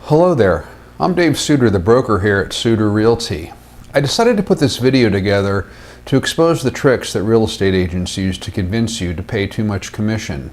Hello there, I'm Dave Suter, the broker here at Suter Realty. I decided to put this video together to expose the tricks that real estate agents use to convince you to pay too much commission.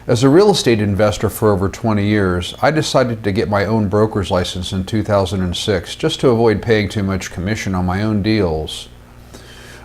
As a real estate investor for over 20 years, I decided to get my own broker's license in 2006 just to avoid paying too much commission on my own deals.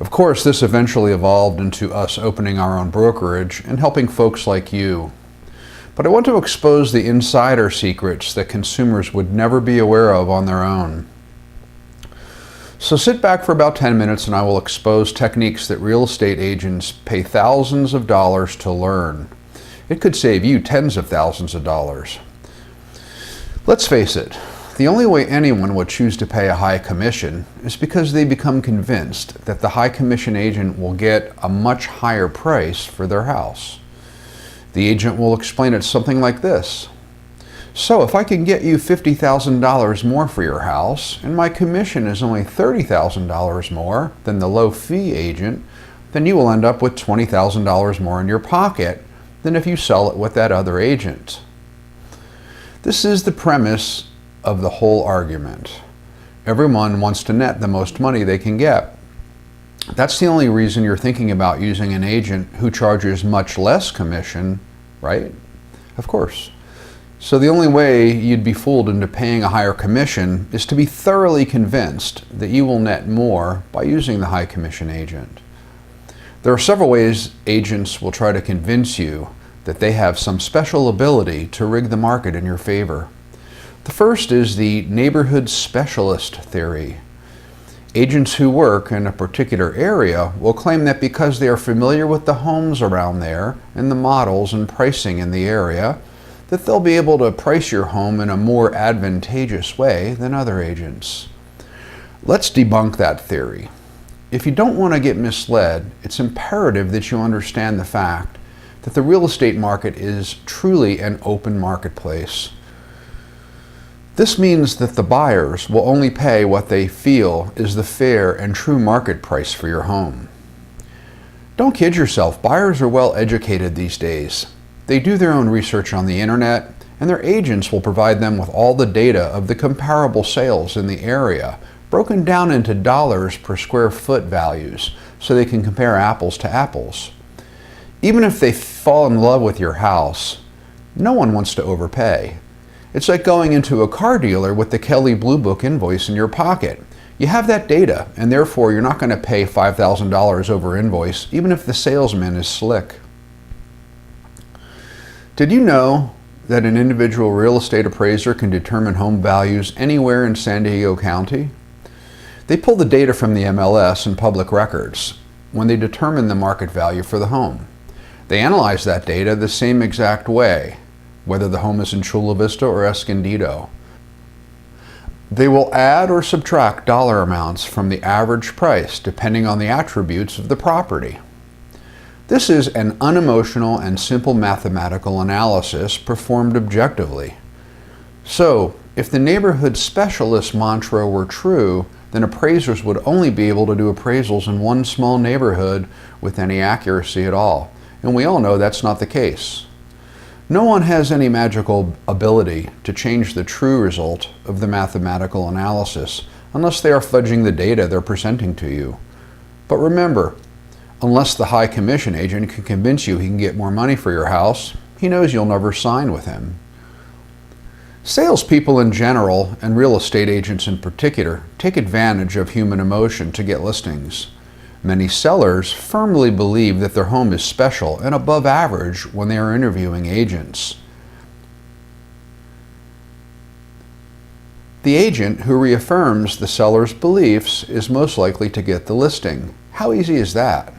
Of course, this eventually evolved into us opening our own brokerage and helping folks like you. But I want to expose the insider secrets that consumers would never be aware of on their own. So sit back for about 10 minutes and I will expose techniques that real estate agents pay thousands of dollars to learn. It could save you tens of thousands of dollars. Let's face it, the only way anyone would choose to pay a high commission is because they become convinced that the high commission agent will get a much higher price for their house. The agent will explain it something like this. So if I can get you $50,000 more for your house, and my commission is only $30,000 more than the low fee agent, then you will end up with $20,000 more in your pocket than if you sell it with that other agent. This is the premise of the whole argument. Everyone wants to net the most money they can get. That's the only reason you're thinking about using an agent who charges much less commission, right? Of course. So the only way you'd be fooled into paying a higher commission is to be thoroughly convinced that you will net more by using the high commission agent. There are several ways agents will try to convince you that they have some special ability to rig the market in your favor. The first is the neighborhood specialist theory. Agents who work in a particular area will claim that because they are familiar with the homes around there and the models and pricing in the area, that they'll be able to price your home in a more advantageous way than other agents. Let's debunk that theory. If you don't want to get misled, it's imperative that you understand the fact that the real estate market is truly an open marketplace. This means that the buyers will only pay what they feel is the fair and true market price for your home. Don't kid yourself, buyers are well educated these days. They do their own research on the internet, and their agents will provide them with all the data of the comparable sales in the area, broken down into dollars per square foot values, so they can compare apples to apples. Even if they fall in love with your house, no one wants to overpay. It's like going into a car dealer with the Kelley Blue Book invoice in your pocket. You have that data, and therefore you're not going to pay $5,000 over invoice, even if the salesman is slick. Did you know that an individual real estate appraiser can determine home values anywhere in San Diego County? They pull the data from the MLS and public records when they determine the market value for the home. They analyze that data the same exact way, whether the home is in Chula Vista or Escondido. They will add or subtract dollar amounts from the average price depending on the attributes of the property. This is an unemotional and simple mathematical analysis performed objectively. So, if the neighborhood specialist mantra were true, then appraisers would only be able to do appraisals in one small neighborhood with any accuracy at all. And we all know that's not the case. No one has any magical ability to change the true result of the mathematical analysis unless they are fudging the data they're presenting to you. But remember, unless the high commission agent can convince you he can get more money for your house, he knows you'll never sign with him. Salespeople in general, and real estate agents in particular, take advantage of human emotion to get listings. Many sellers firmly believe that their home is special and above average when they are interviewing agents. The agent who reaffirms the seller's beliefs is most likely to get the listing. How easy is that?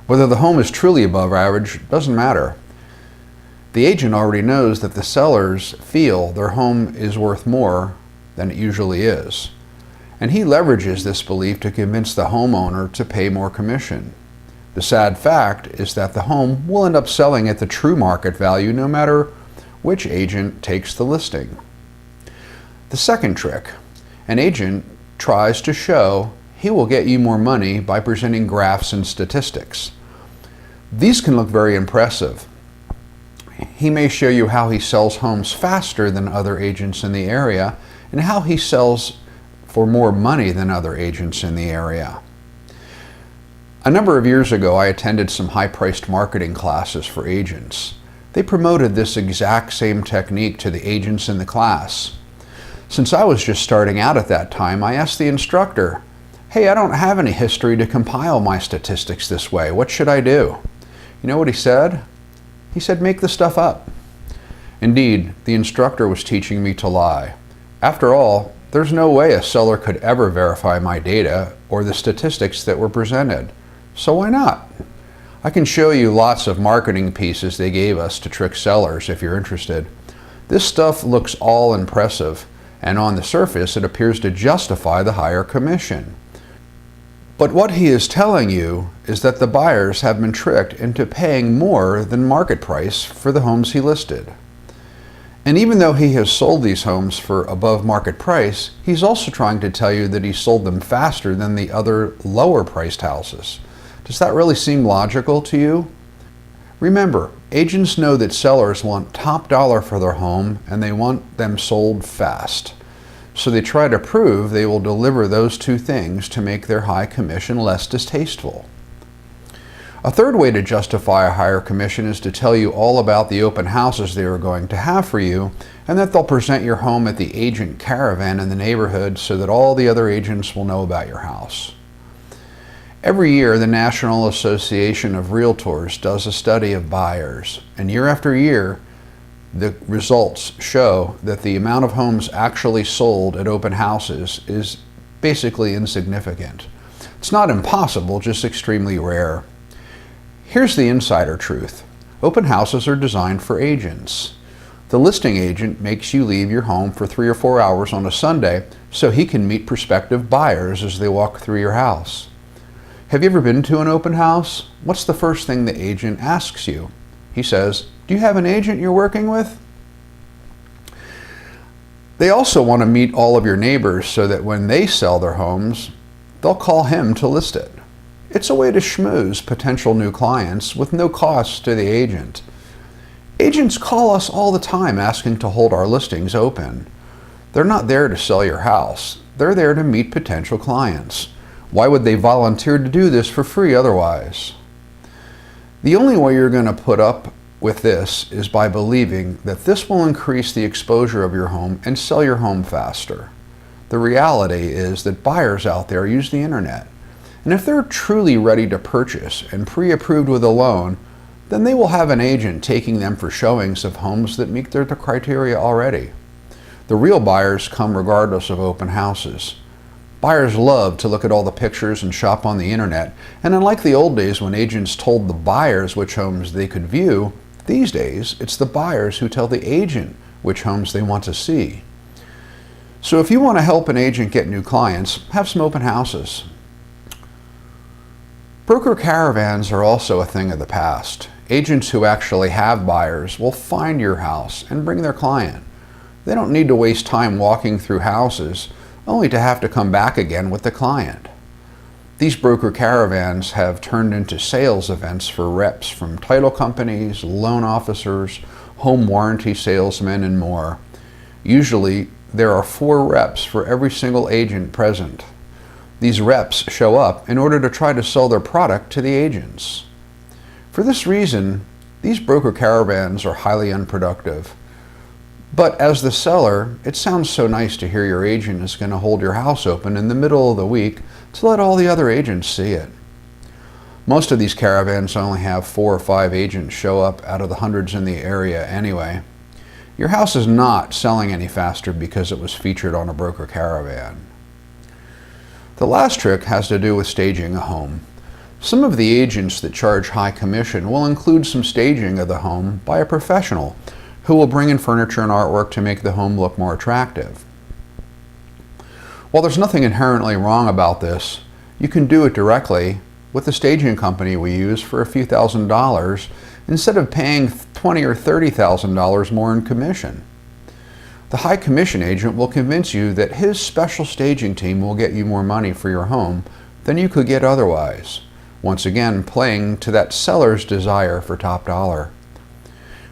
Whether the home is truly above average doesn't matter. The agent already knows that the sellers feel their home is worth more than it usually is. And he leverages this belief to convince the homeowner to pay more commission. The sad fact is that the home will end up selling at the true market value no matter which agent takes the listing. The second trick, an agent tries to show he will get you more money by presenting graphs and statistics. These can look very impressive. He may show you how he sells homes faster than other agents in the area and how he sells for more money than other agents in the area. A number of years ago, I attended some high-priced marketing classes for agents. They promoted this exact same technique to the agents in the class. Since I was just starting out at that time, I asked the instructor, "Hey, I don't have any history to compile my statistics this way. What should I do?" You know what he said? He said, "Make the stuff up." Indeed, the instructor was teaching me to lie. After all, there's no way a seller could ever verify my data or the statistics that were presented. So why not? I can show you lots of marketing pieces they gave us to trick sellers if you're interested. This stuff looks all impressive, and on the surface it appears to justify the higher commission. But what he is telling you is that the buyers have been tricked into paying more than market price for the homes he listed. And even though he has sold these homes for above market price, he's also trying to tell you that he sold them faster than the other lower priced houses. Does that really seem logical to you? Remember, agents know that sellers want top dollar for their home and they want them sold fast. So they try to prove they will deliver those two things to make their high commission less distasteful. A third way to justify a higher commission is to tell you all about the open houses they are going to have for you, and that they'll present your home at the agent caravan in the neighborhood so that all the other agents will know about your house. Every year, the National Association of Realtors does a study of buyers, and year after year, the results show that the amount of homes actually sold at open houses is basically insignificant. It's not impossible, just extremely rare. Here's the insider truth. Open houses are designed for agents. The listing agent makes you leave your home for 3 or 4 hours on a Sunday so he can meet prospective buyers as they walk through your house. Have you ever been to an open house? What's the first thing the agent asks you? He says, "Do you have an agent you're working with?" They also want to meet all of your neighbors so that when they sell their homes, they'll call him to list it. It's a way to schmooze potential new clients with no cost to the agent. Agents call us all the time asking to hold our listings open. They're not there to sell your house. They're there to meet potential clients. Why would they volunteer to do this for free otherwise? The only way you're going to put up with this is by believing that this will increase the exposure of your home and sell your home faster. The reality is that buyers out there use the internet. And if they're truly ready to purchase and pre-approved with a loan, then they will have an agent taking them for showings of homes that meet their criteria already. The real buyers come regardless of open houses. Buyers love to look at all the pictures and shop on the internet, and unlike the old days when agents told the buyers which homes they could view, these days it's the buyers who tell the agent which homes they want to see. So if you want to help an agent get new clients, have some open houses. Broker caravans are also a thing of the past. Agents who actually have buyers will find your house and bring their client. They don't need to waste time walking through houses only to have to come back again with the client. These broker caravans have turned into sales events for reps from title companies, loan officers, home warranty salesmen, and more. Usually, there are 4 reps for every single agent present. These reps show up in order to try to sell their product to the agents. For this reason, these broker caravans are highly unproductive. But as the seller, it sounds so nice to hear your agent is going to hold your house open in the middle of the week to let all the other agents see it. Most of these caravans only have 4 or 5 agents show up out of the hundreds in the area anyway. Your house is not selling any faster because it was featured on a broker caravan. The last trick has to do with staging a home. Some of the agents that charge high commission will include some staging of the home by a professional who will bring in furniture and artwork to make the home look more attractive. While there's nothing inherently wrong about this, you can do it directly with the staging company we use for a few $1,000s instead of paying $20,000 or $30,000 more in commission. The high commission agent will convince you that his special staging team will get you more money for your home than you could get otherwise, once again playing to that seller's desire for top dollar.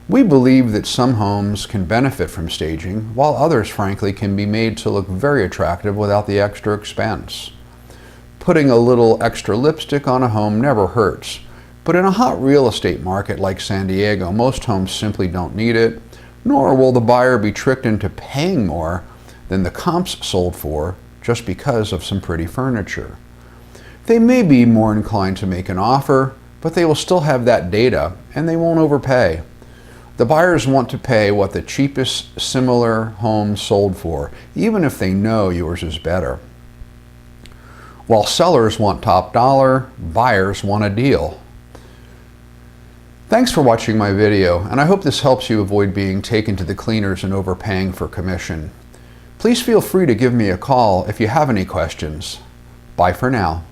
We believe that some homes can benefit from staging, while others, frankly, can be made to look very attractive without the extra expense. Putting a little extra lipstick on a home never hurts, but in a hot real estate market like San Diego, most homes simply don't need it, nor will the buyer be tricked into paying more than the comps sold for just because of some pretty furniture. They may be more inclined to make an offer, but they will still have that data and they won't overpay. The buyers want to pay what the cheapest similar home sold for, even if they know yours is better. While sellers want top dollar, buyers want a deal. Thanks for watching my video, and I hope this helps you avoid being taken to the cleaners and overpaying for commission. Please feel free to give me a call if you have any questions. Bye for now.